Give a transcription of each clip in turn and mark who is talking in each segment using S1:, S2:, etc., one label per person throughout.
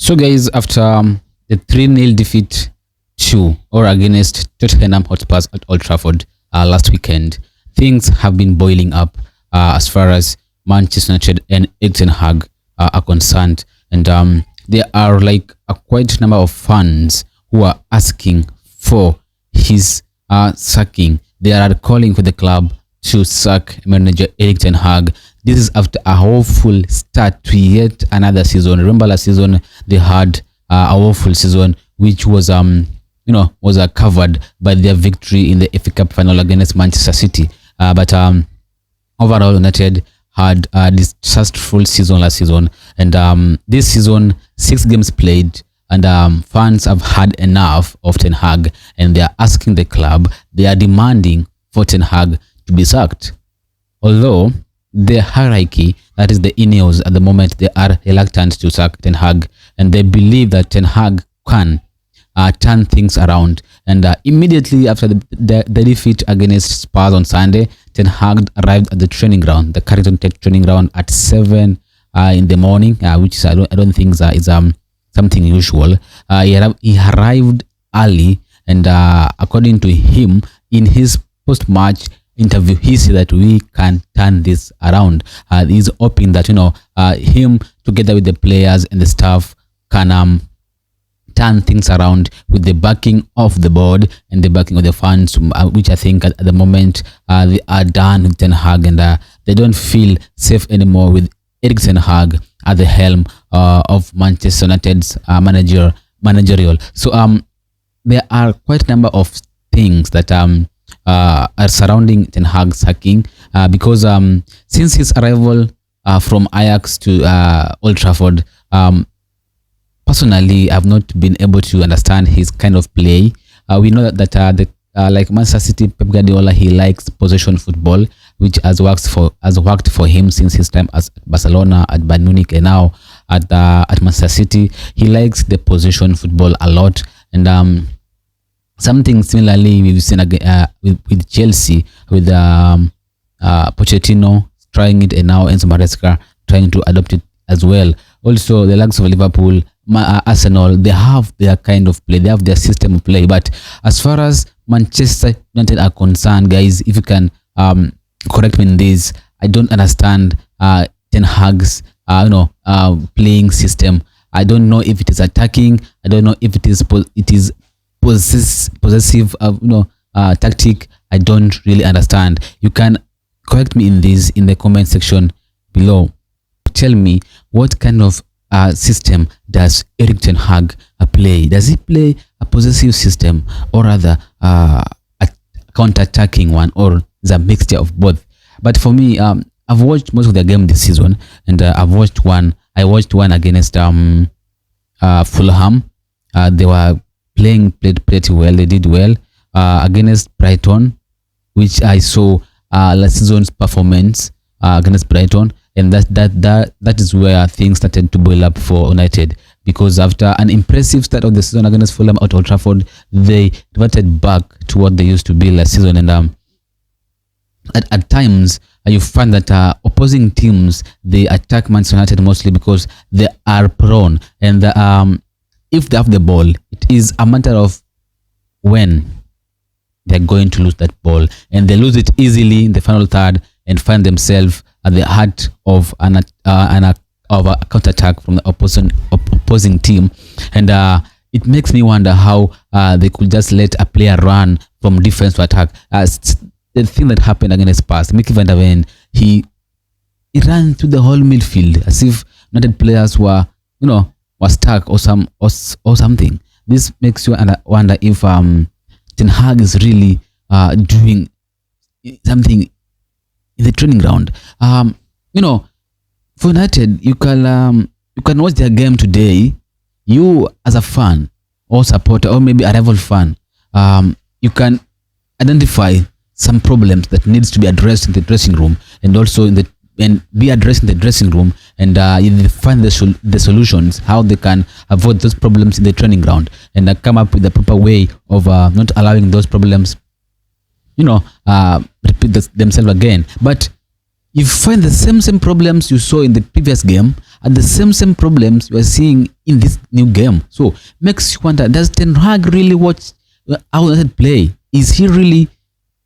S1: So, guys, after the 3-0 defeat to or against Tottenham Hotspurs at Old Trafford last weekend, things have been boiling up as far as Manchester United and Erik ten Hag are concerned. And there are like a quite number of fans who are asking for his sacking. They are calling for the club to sack manager Erik ten Hag. This is after a hopeful start to yet another season. Remember last season they had a hopeful season which was was covered by their victory in the FA Cup final against Manchester City. But overall United had a disastrous season last season, and this season 6 games played, and fans have had enough of Ten Hag, and they are asking the club, they are demanding for Ten Hag to be sacked. Although the hierarchy, that is the Ineos at the moment, they are reluctant to sack Ten Hag, and they believe that Ten Hag can turn things around. And immediately after the defeat against Spurs on Sunday, Ten Hag arrived at the training ground, the Carrington Tech training ground, at 7 in the morning, which is, I don't think is something usual. He arrived early, and according to him, in his post-match interview, he said that we can turn this around. He's hoping that him together with the players and the staff can turn things around with the backing of the board and the backing of the fans, which I think at the moment they are done with Ten Hag, and they don't feel safe anymore with Erik ten Hag at the helm of Manchester United's managerial. So there are quite a number of things that are surrounding Ten Hag's sacking, because since his arrival from Ajax to Old Trafford, personally I've not been able to understand his kind of play. We know that like Manchester City, Pep Guardiola, he likes possession football, which has worked for him since his time at Barcelona, at Bayern Munich, and now at Manchester City. He likes the possession football a lot, and something similarly we've seen with Chelsea, with Pochettino trying it, and now Enzo Maresca trying to adopt it as well. Also, the likes of Liverpool, Arsenal, they have their kind of play, they have their system of play. But as far as Manchester United are concerned, guys, if you can correct me in this, I don't understand Ten Hag's playing system. I don't know if it is attacking. I don't know if it is possessive tactic. I don't really understand. You can correct me in this in the comment section below. Tell me, what kind of system does Erik ten Hag play? Does he play a possessive system, or rather a counter-attacking one, or is a mixture of both? But for me, I've watched most of their game this season, and I watched one against Fulham. They were played pretty well. They did well against Brighton, which I saw last season's performance against Brighton. And that is where things started to boil up for United, because after an impressive start of the season against Fulham at Old Trafford, they reverted back to what they used to be last season. And at times you find that opposing teams, they attack Manchester United mostly because they are prone, and if they have the ball, it is a matter of when they're going to lose that ball, and they lose it easily in the final third and find themselves at the heart of a counter-attack from the opposing team. And it makes me wonder how they could just let a player run from defense to attack. The thing that happened against Spurs, Mickey van der Ven, he ran through the whole midfield as if United players were stuck or something. This makes you wonder if Ten Hag is really doing something in the training ground. For United, you can watch their game today. You as a fan or supporter, or maybe a rival fan, you can identify some problems that needs to be addressed in the dressing room, and also be addressed in the dressing room, and you find the solutions, how they can avoid those problems in the training ground, and come up with a proper way of not allowing those problems repeat themselves again. But you find the same problems you saw in the previous game and the same problems you are seeing in this new game. So makes you wonder, does Ten Hag really watch how United play? Is he really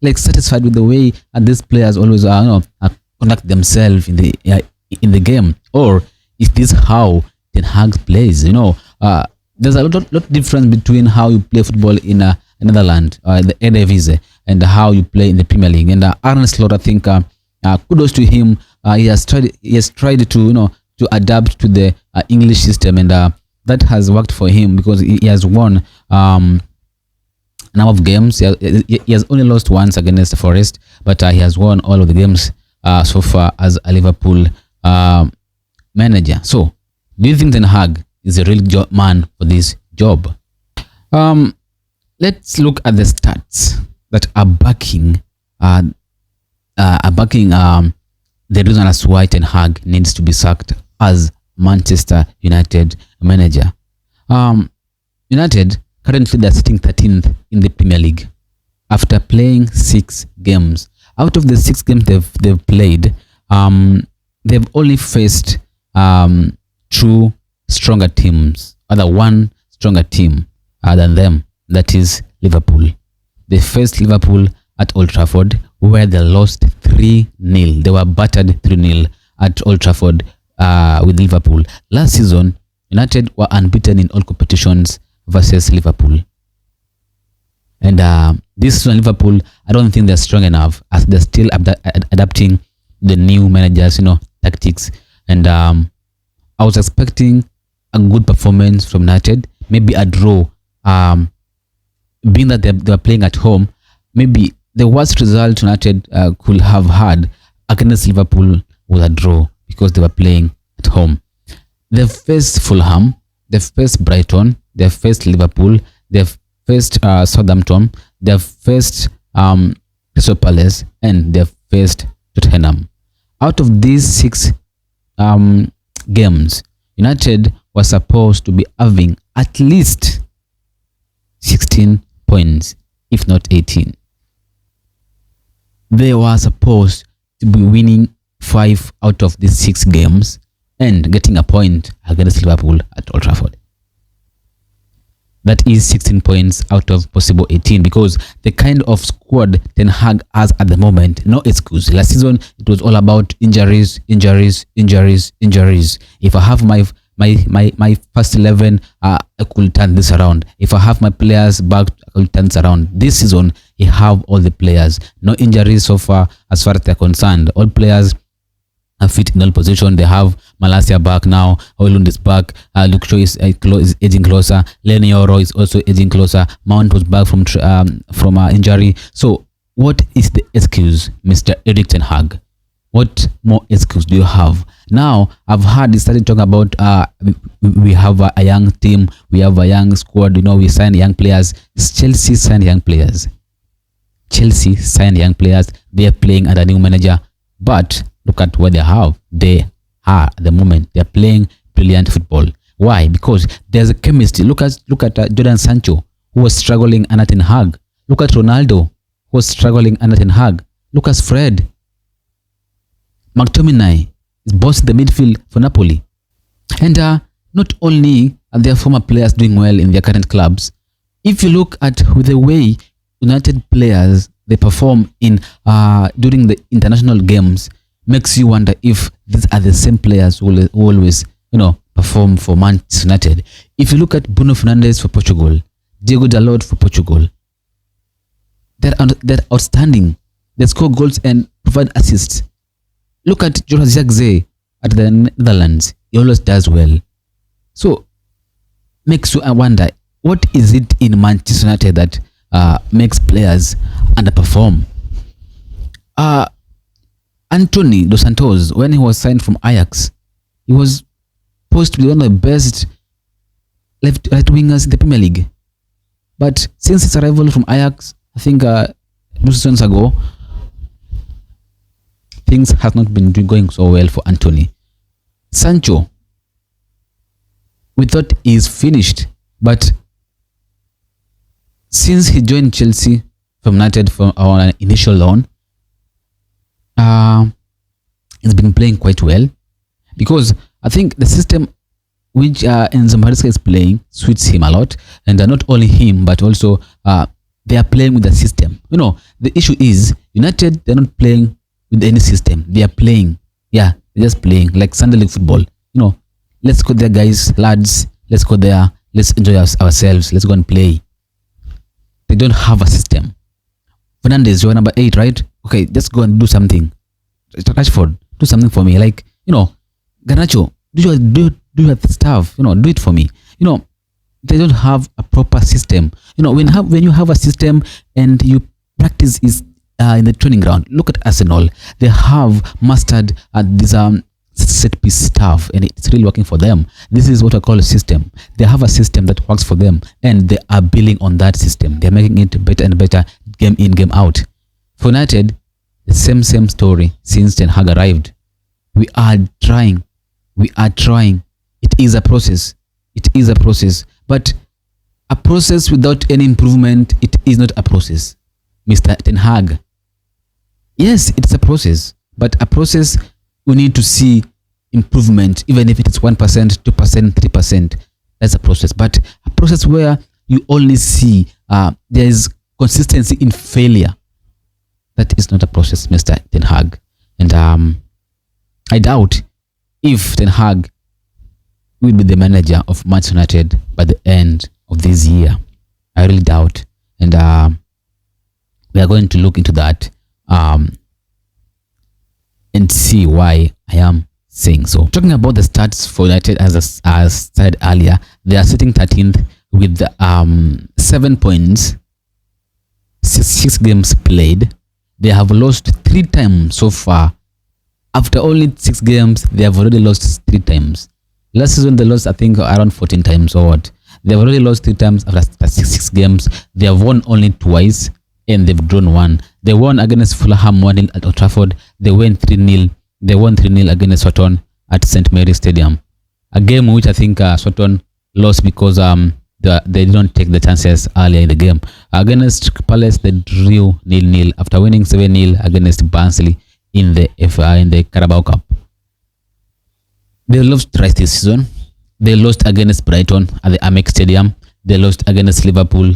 S1: like satisfied with the way these players always conduct themselves in the game, or is this how Ten Hag plays? There's a lot difference between how you play football in Netherlands, the Eredivisie, and how you play in the Premier League. And Arne Slot, I think, kudos to him. He has tried to to adapt to the English system, and that has worked for him because he has won a number of games. He has only lost once against Forest, but he has won all of the games so far as a Liverpool manager. So, do you think Ten Hag is a real man for this job? Let's look at the stats that are backing the reason as why Ten Hag needs to be sacked as Manchester United manager. United currently they're sitting 13th in the Premier League after playing 6 games. Out of the 6 games they've played, they've only faced 2 stronger teams, one stronger team than them, that is Liverpool. They faced Liverpool at Old Trafford, where they lost 3-0. They were battered 3-0 at Old Trafford with Liverpool. Last season, United were unbeaten in all competitions versus Liverpool. And this season, Liverpool, I don't think they're strong enough, as they're still adapting the new managers, tactics. And I was expecting a good performance from United, maybe a draw. Being that they were playing at home, maybe the worst result United could have had against Liverpool was a draw because they were playing at home. They faced Fulham, they faced Brighton, they faced Liverpool, they faced Southampton, they faced Crystal Palace, and they faced Tottenham. Out of these 6 games, United was supposed to be having at least 16 points, if not 18. They were supposed to be winning 5 out of these 6 games and getting a point against Liverpool at Old Trafford. That is 16 points out of possible 18, because the kind of squad Ten Hag has at the moment, no excuse. Last season, it was all about injuries. If I have my first 11, I could turn this around. If I have my players back, I could turn this around. This season, he have all the players. No injuries so far as they're concerned. All players are fit in all position. They have Malacia back now. Højlund is back. Luke Shaw is edging closer. Lenny Yoro is also edging closer. Mount was back from injury. So what is the excuse, Mr. Erik Ten Hag? What more excuse do you have? Now, I've heard he started talking about we have a young team, we have a young squad, we sign young players. Chelsea signed young players. They are playing under a new manager, but look at what they have. They are at the moment. They are playing brilliant football. Why? Because there's a chemistry. Look at Jadon Sancho, who was struggling under Ten Hag. Look at Ronaldo, who was struggling under Ten Hag. Look at Fred. McTominay is bossing the midfield for Napoli. And not only are their former players doing well in their current clubs, if you look at the way United players they perform in during the international games, makes you wonder if these are the same players who always perform for Manchester United. If you look at Bruno Fernandes for Portugal, Diego Dalot for Portugal, they're outstanding. They score goals and provide assists. Look at Jonas Zirkzee at the Netherlands. He always does well. So, makes you wonder, what is it in Manchester United that makes players underperform? Anthony Dos Santos, when he was signed from Ajax, he was supposed to be one of the best right wingers in the Premier League. But since his arrival from Ajax, I think 2 seasons ago, things have not been going so well for Anthony. Sancho, we thought he's finished, but since he joined Chelsea from United on an initial loan, He's been playing quite well, because I think the system which Enzo Maresca is playing suits him a lot, and not only him but also they are playing with the system. The issue is United, they're not playing with any system. They are playing, they're just playing like Sunday league football. Let's go there, guys, lads. Let's go there. Let's enjoy ourselves. Let's go and play. They don't have a system. Fernandes, you're number 8, right? Okay, just go and do something. Rashford, do something for me. Like, Garnacho, do your stuff. Do it for me. They don't have a proper system. When you have a system and you practice is in the training ground. Look at Arsenal. They have mastered this set piece stuff, and it's really working for them. This is what I call a system. They have a system that works for them, and they are building on that system. They're making it better and better, game in, game out. For United, the same story since Ten Hag arrived. We are trying. It is a process. But a process without any improvement, it is not a process. Mr. Ten Hag. Yes, it's a process, but a process we need to see improvement, even if it is 1%, 2%, 3%. That's a process. But a process where you only see there is consistency in failure, that is not a process, Mr. Ten Hag. And I doubt if Ten Hag will be the manager of Manchester United by the end of this year. I really doubt. And we are going to look into that and see why I am saying so. Talking about the stats for United, as I said earlier, they are sitting 13th with 7 points, 6 games played. They have lost 3 times so far. After only 6 games, they have already lost 3 times. Last season they lost, I think, around 14 times or what. They have already lost 3 times after 6 games. They have won only twice, and they've drawn 1. They won against Fulham 1-0 at Old Trafford. They won 3-0. They won 3-0 against Aston at St. Mary's Stadium. A game which I think Aston lost because they didn't take the chances earlier in the game. Against Palace, they drew 0-0 after winning 7-0 against Barnsley in the Carabao Cup. They lost twice this season. They lost against Brighton at the Amex Stadium. They lost against Liverpool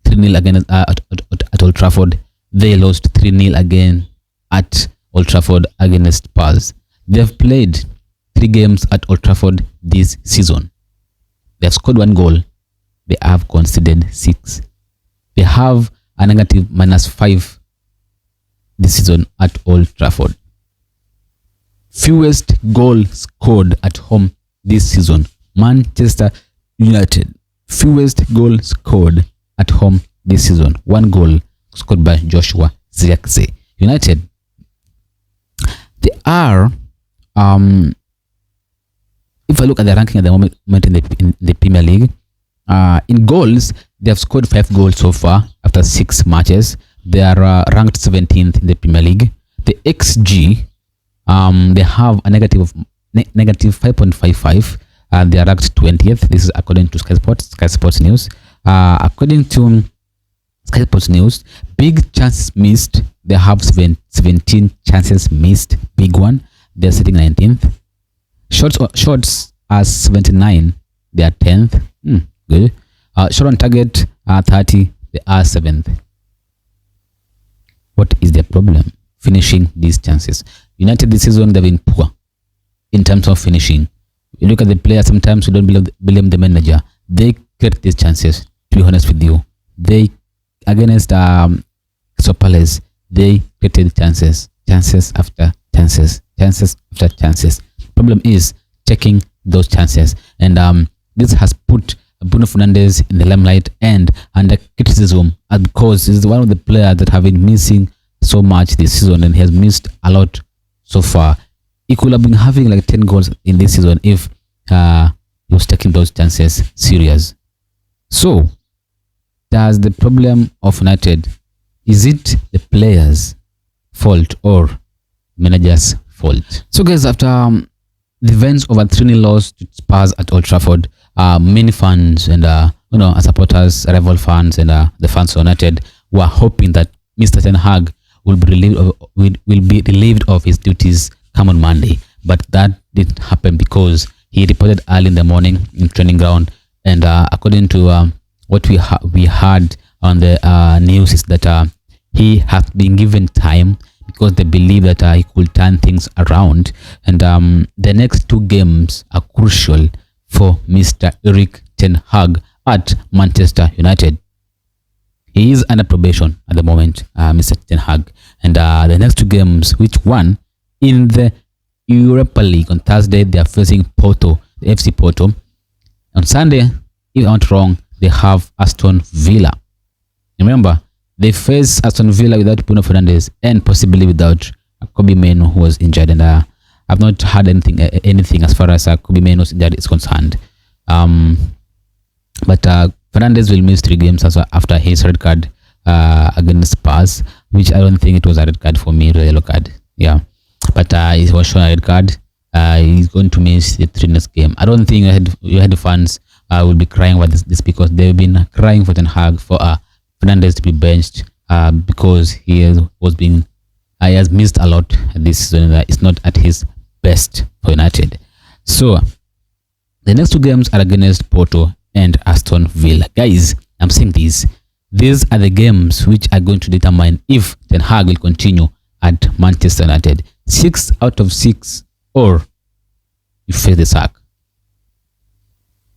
S1: 3-0 against at Old Trafford. They lost 3-0 again at Old Trafford against Spurs. They've played 3 games at Old Trafford this season. They have scored 1 goal. They have conceded 6. They have a negative -5 this season at Old Trafford. Fewest goals scored at home this season. Manchester United. Fewest goals scored at home this season. 1 goal scored by Joshua Zirkzee. United, they are, if I look at the ranking at the moment in the Premier League, in goals, they have scored 5 goals so far after 6 matches. They are ranked 17th in the Premier League. The XG, they have a negative 5.55. They are ranked 20th. This is according to Sky Sports News. According to Sky Sports News, big chances missed. They have 17 chances missed. Big one. They are sitting 19th. Shots are 79. They are 10th. Good. Shot on target 30. They are 7th. What is their problem? Finishing these chances. United this season, they've been poor in terms of finishing. You look at the players, sometimes you don't blame the manager. They create these chances, to be honest with you. They, against Palace, they created chances after chances after chances. Problem is checking those chances. And this has put Bruno Fernandes in the limelight and under criticism, because he's one of the players that have been missing so much this season, and he has missed a lot so far. He could have been having like 10 goals in this season if he was taking those chances serious. So, does the problem of United, is it the players' fault or manager's fault? So guys, after the events of a 3-0 loss to Spurs at Old Trafford, many fans and supporters, rival fans, and the fans of United were hoping that Mr. Ten Hag will be relieved of his duties come on Monday. But that didn't happen because he reported early in the morning in training ground, and according to what we heard on the news is that he has been given time because they believe that he could turn things around. And the next two games are crucial for Mr. Erik ten Hag at Manchester United. He is under probation at the moment, Mr. ten Hag. And the next two games, which one in the Europa League on Thursday, they are facing Porto, the FC Porto. On Sunday, if I'm not wrong, they have Aston Villa. Remember, they face Aston Villa without Bruno Fernandes and possibly without Kobe Mainoo, who was injured. And I've not heard anything as far as Kobe Mainoo's injury is concerned. But Fernandes will miss 3 games after his red card against Spurs, which I don't think it was a red card for me, it was a yellow card. Yeah, but he was shown a red card. He's going to miss the 3 next game. I don't think you had fans will be crying about this because they've been crying for Ten Hag for Fernandes to be benched because he has missed a lot this season. It's not at his best for United. So the next 2 games are against Porto and Aston Villa. Guys, I'm saying these are the games which are going to determine if Ten Hag will continue at Manchester United. 6 out of 6, or you face the sack.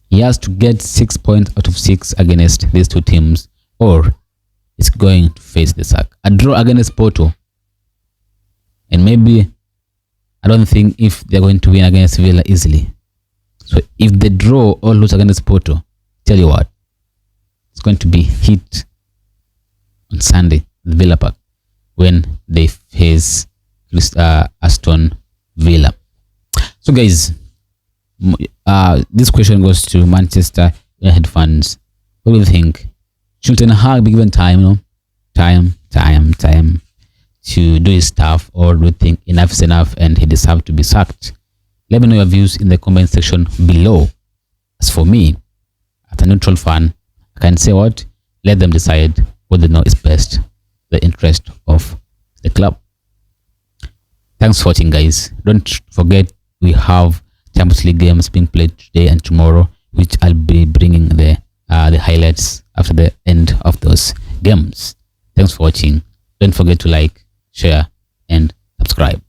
S1: He has to get 6 points out of 6 against these 2 teams, or he's going to face the sack. A draw against Porto, and maybe I don't think if they're going to win against Villa easily. So if they draw or lose against Porto, tell you what, it's going to be hit on Sunday at Villa Park when they face Aston Villa. So guys, this question goes to Manchester United fans. What do you think? Should Ten Hag be given time, time to do his stuff, or do you think enough is enough and he deserves to be sacked? Let me know your views in the comment section below. As for me, as a neutral fan, I can say what? Let them decide what they know is best, the interest of the club. Thanks for watching, guys. Don't forget we have Champions League games being played today and tomorrow, which I'll be bringing the highlights after the end of those games. Thanks for watching. Don't forget to like, share, and subscribe.